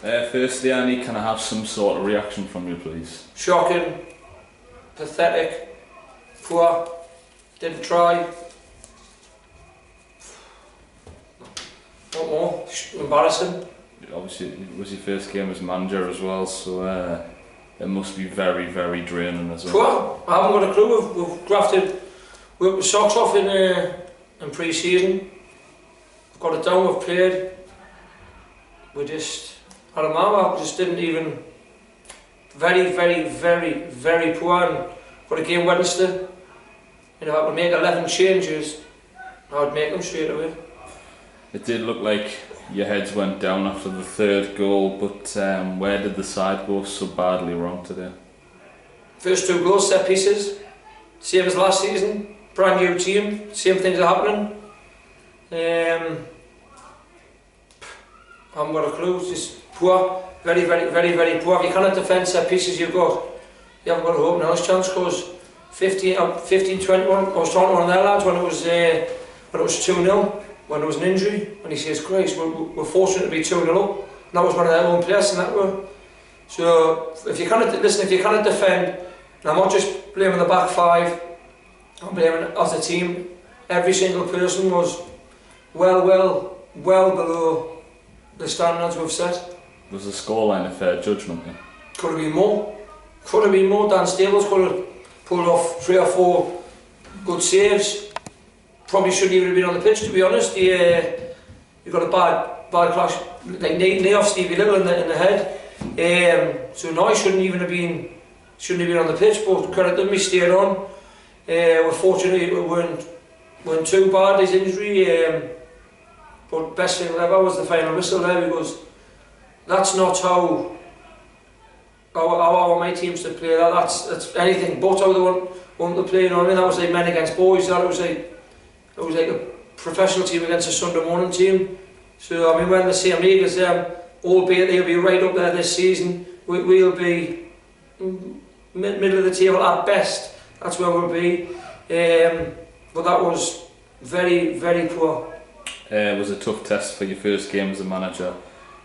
Firstly, Annie, can I have some sort of reaction from you, please? Shocking, pathetic, poor, didn't try. What more? Embarrassing. Obviously, it was your first game as manager as well, so it must be very, very draining as well. Poor. I haven't got a clue. We've grafted, worked with socks off in pre-season. We've got it down. We've played. We just, I don't know. I just didn't even. Very, very, very, very poor. And for a game Wednesday, you know, I would make 11 changes. I would make them straight away. It did look like your heads went down after the third goal, but where did the side go so badly wrong today? First two goals, set pieces, same as last season, brand new team, same things are happening. I haven't got a clue, it's just poor, very, very, very, very poor. If you cannot defend set pieces you haven't got a hope now. Chance because 15-21, I was talking to one of their lads when it was 2-0. When there was an injury, and he says, Christ, we're fortunate to be 2-0 up. And that was one of their own players in that way. So, if you cannot defend, and I'm not just blaming the back five, I'm blaming it as a team. Every single person was well below the standards we've set. Was the scoreline a fair judgment then? Could have been more. Could have been more. Dan Stables could have pulled off 3 or 4 good saves. Probably shouldn't even have been on the pitch, to be honest. He got a bad clash, like knee off Stevie Little in the head. So no, he shouldn't have been on the pitch. But credit to him, he stayed on. We're fortunate it weren't too bad, his injury. But best thing ever was the final whistle there, because that's not how my teams to play. That's anything but how they want to play. You know what I mean? That was like men against boys. It was like a professional team against a Sunday morning team. So I mean, we're in the same league as them, albeit they'll be right up there this season. We'll be middle of the table at best. That's where we'll be. But that was very, very poor. It was a tough test for your first game as a manager.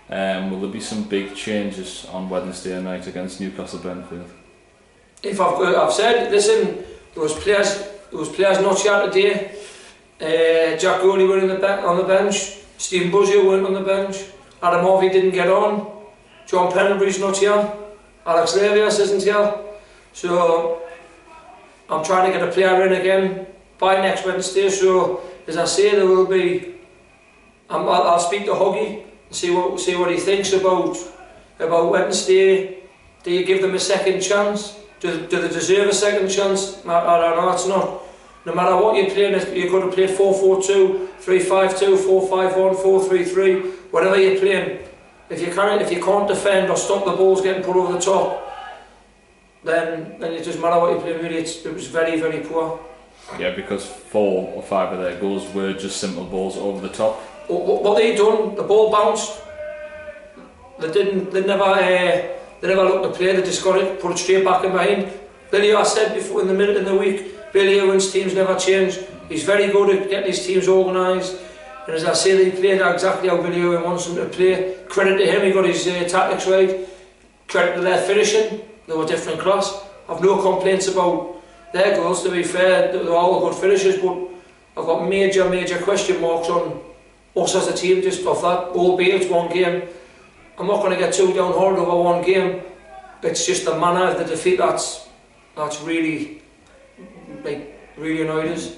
Will there be some big changes on Wednesday night against Newcastle Brentford? If I've said, listen, there was players not here today. Jack Goldie were on the bench, Stephen Buzzio weren't on the bench, Adam Harvey didn't get on, John Pendlebury's not here, Alex Levias isn't here. So I'm trying to get a player in again by next Wednesday. So as I say, there will be. I'll speak to Huggy and see what he thinks about Wednesday. Do you give them a second chance? Do they deserve a second chance? I don't know. It's not. No matter what you're playing, you could have played 4-4-2, 3-5-2, 4-5-1, 4-3-3, whatever you're playing. If you can't defend or stop the balls getting put over the top, then it doesn't matter what you're playing. Really, it was very, very poor. Yeah, because 4 or 5 of their goals were just simple balls over the top. What they done, the ball bounced. They never looked to play. They just got it, put it straight back in behind. Billy, I said before in the week, Billy Owen's teams never change. He's very good at getting his teams organised, and as I say, they played exactly how Billy Owen wants them to play. Credit to him, he got his tactics right. Credit to their finishing, they were different class. I've no complaints about their goals, to be fair, they're all good finishes, but I've got major question marks on us as a team just off that, albeit it's one game. I'm not going to get too downhearted over one game. It's just the manner of the defeat that's really annoyed us.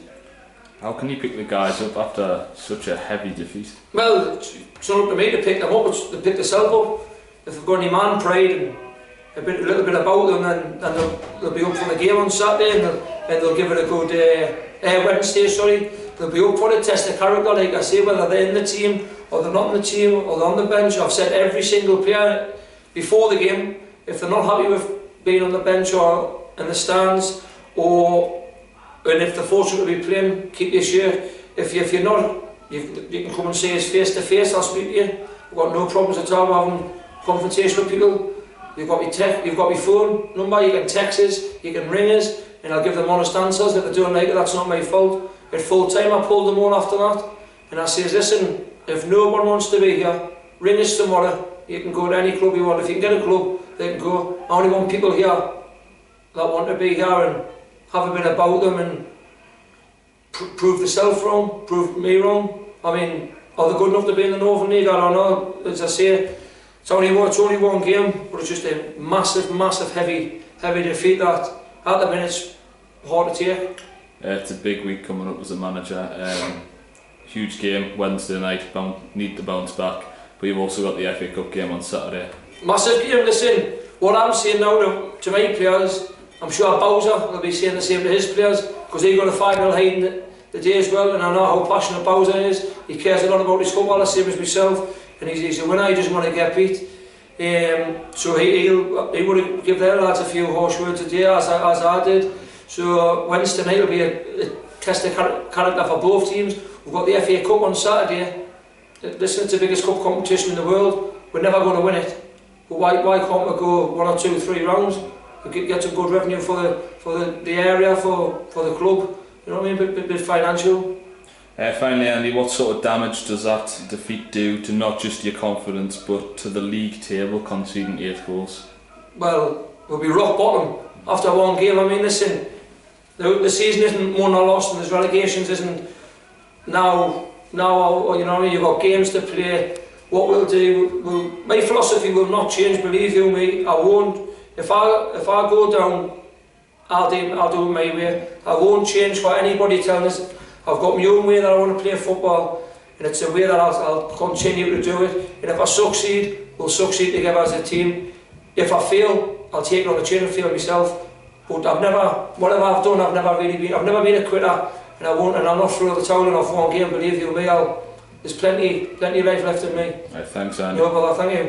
How can you pick the guys up after such a heavy defeat? Well, it's not up to me to pick them up, it's to pick themselves up. If they've got any man pride and a little bit about them, then they'll be up for the game on Saturday, and they'll give it a good Wednesday, sorry. They'll be up for it, test their character, like I say, whether they're in the team or they're not in the team or they're on the bench. I've said every single player before the game, if they're not happy with being on the bench or in the stands, and if they're fortunate to be playing, keep your shirt. If you're not, you can come and see us face to face. I'll speak to you. I've got no problems at all having confrontation with people. You've got my phone number. You can text us, you can ring us, and I'll give them honest answers. If they don't like it, that's not my fault. At full time, I pulled them all after that, and I says, listen, if no one wants to be here, ring us tomorrow. You can go to any club you want. If you can get a club, they can go. I only want people here that want to be here and have a bit about them and prove themselves wrong, prove me wrong. I mean, are they good enough to be in the Northern League? I don't know. As I say, it's only one game, but it's just a massive, heavy defeat that at the minute's hard to take. It's a big week coming up as a manager. Huge game Wednesday night. Need to bounce back. But you've also got the FA Cup game on Saturday. Massive game. Listen, what I'm saying now to my players, I'm sure Bowser will be saying the same to his players, because they've got a 5-0 lead the day as well, and I know how passionate Bowser is. He cares a lot about his football, the same as myself, and he's a winner. He doesn't want to get beat. So he would give their lads a few harsh words today, as I did. So Wednesday night will be a test of character for both teams. We've got the FA Cup on Saturday. Listen, it's the biggest cup competition in the world. We're never going to win it. But why can't we go 1 or 2, 3 rounds? We get some good revenue for the area, for the club. You know what I mean? Bit financial. Finally, Andy, what sort of damage does that defeat do to not just your confidence but to the league table, conceding 8 goals? Well, we'll be rock bottom after one game. I mean, listen, the season isn't won or lost, and there's relegations isn't now. You know what I mean? You've got games to play. What we'll do, my philosophy will not change. Believe you me, I won't. If I go down, I'll do it my way. I won't change for anybody telling us. I've got my own way that I want to play football, and it's a way that I'll continue to do it. And if I succeed, we'll succeed together as a team. If I fail, I'll take it on the chin and fail myself. But whatever I've done, I've never been a quitter, and I won't, and I'll not throw the towel in off one game. Believe you me, there's plenty of life left in me. Right, thanks, Andy. No bother, thank you.